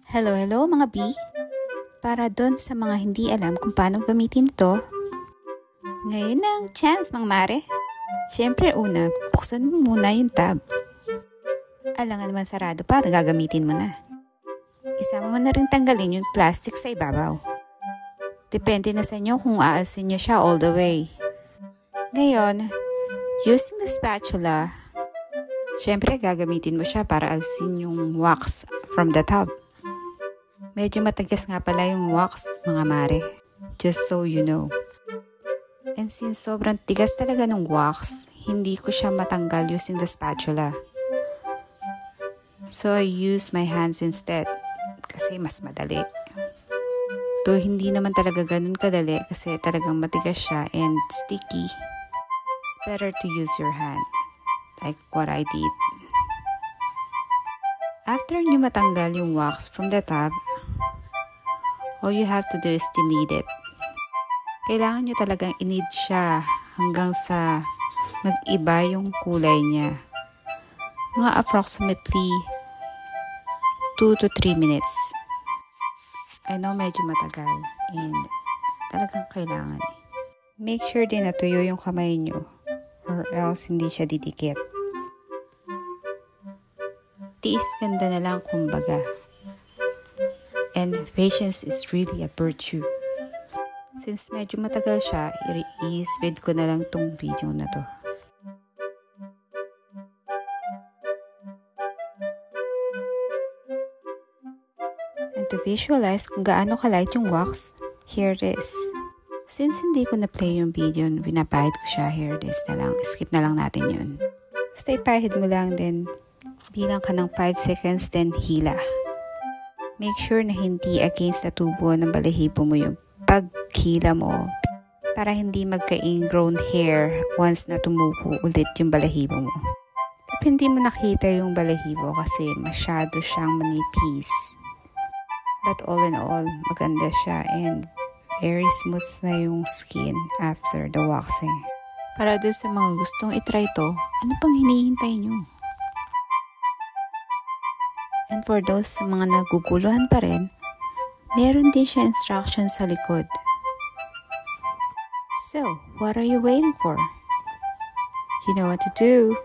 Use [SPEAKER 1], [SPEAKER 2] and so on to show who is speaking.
[SPEAKER 1] Hello mga B! Para doon sa mga hindi alam kung paano gamitin ito, ngayon ang chance Mang Mare. Siyempre una, buksan mo muna yung tab. Alangan naman sarado pa, gagamitin mo na. Isama mo na rin tanggalin yung plastic sa ibabaw. Depende na sa inyo kung aasin nyo siya all the way. Ngayon, using the spatula, siyempre gagamitin mo siya para alisin yung wax from the tub. Medyo matagas nga pala yung wax, mga mare. Just so you know. And since sobrang tigas talaga ng wax, hindi ko siya matanggal using the spatula. So I use my hands instead kasi mas madali. Though hindi naman talaga ganun kadali kasi talagang matigas siya and sticky. It's better to use your hand like what I did. After nyo matanggal yung wax from the tub, all you have to do is to knead it. Kailangan nyo talagang i-knead siya hanggang sa mag-iba yung kulay niya. Mga approximately 2 to 3 minutes. I know medyo matagal and talagang kailangan. Make sure din na tuyo yung kamay nyo or else hindi siya didikit. Tiis ganda na lang kumbaga. And patience is really a virtue. Since medyo matagal siya, i-speed ko na lang tong video na to. And to visualize kung gaano ka-light yung wax, here it is. Since hindi ko na-play yung video, pinapahid ko siya, here it is na lang. Skip na lang natin yun. Stay pahid mo lang din. Bilang ka ng 5 seconds, then hila. Make sure na hindi against the tubo ng balahibo mo yung paghila mo para hindi magka-ingrown hair once na tumubo ulit yung balahibo mo. If hindi mo nakita yung balahibo kasi masyado siyang manipis. But all in all, maganda siya and very smooth na yung skin after the waxing. Para doon sa mga gustong itry to, ano pang hinihintay nyo? And for those sa mga naguguluhan pa rin, meron din siya instructions sa likod. So, what are you waiting for? You know what to do.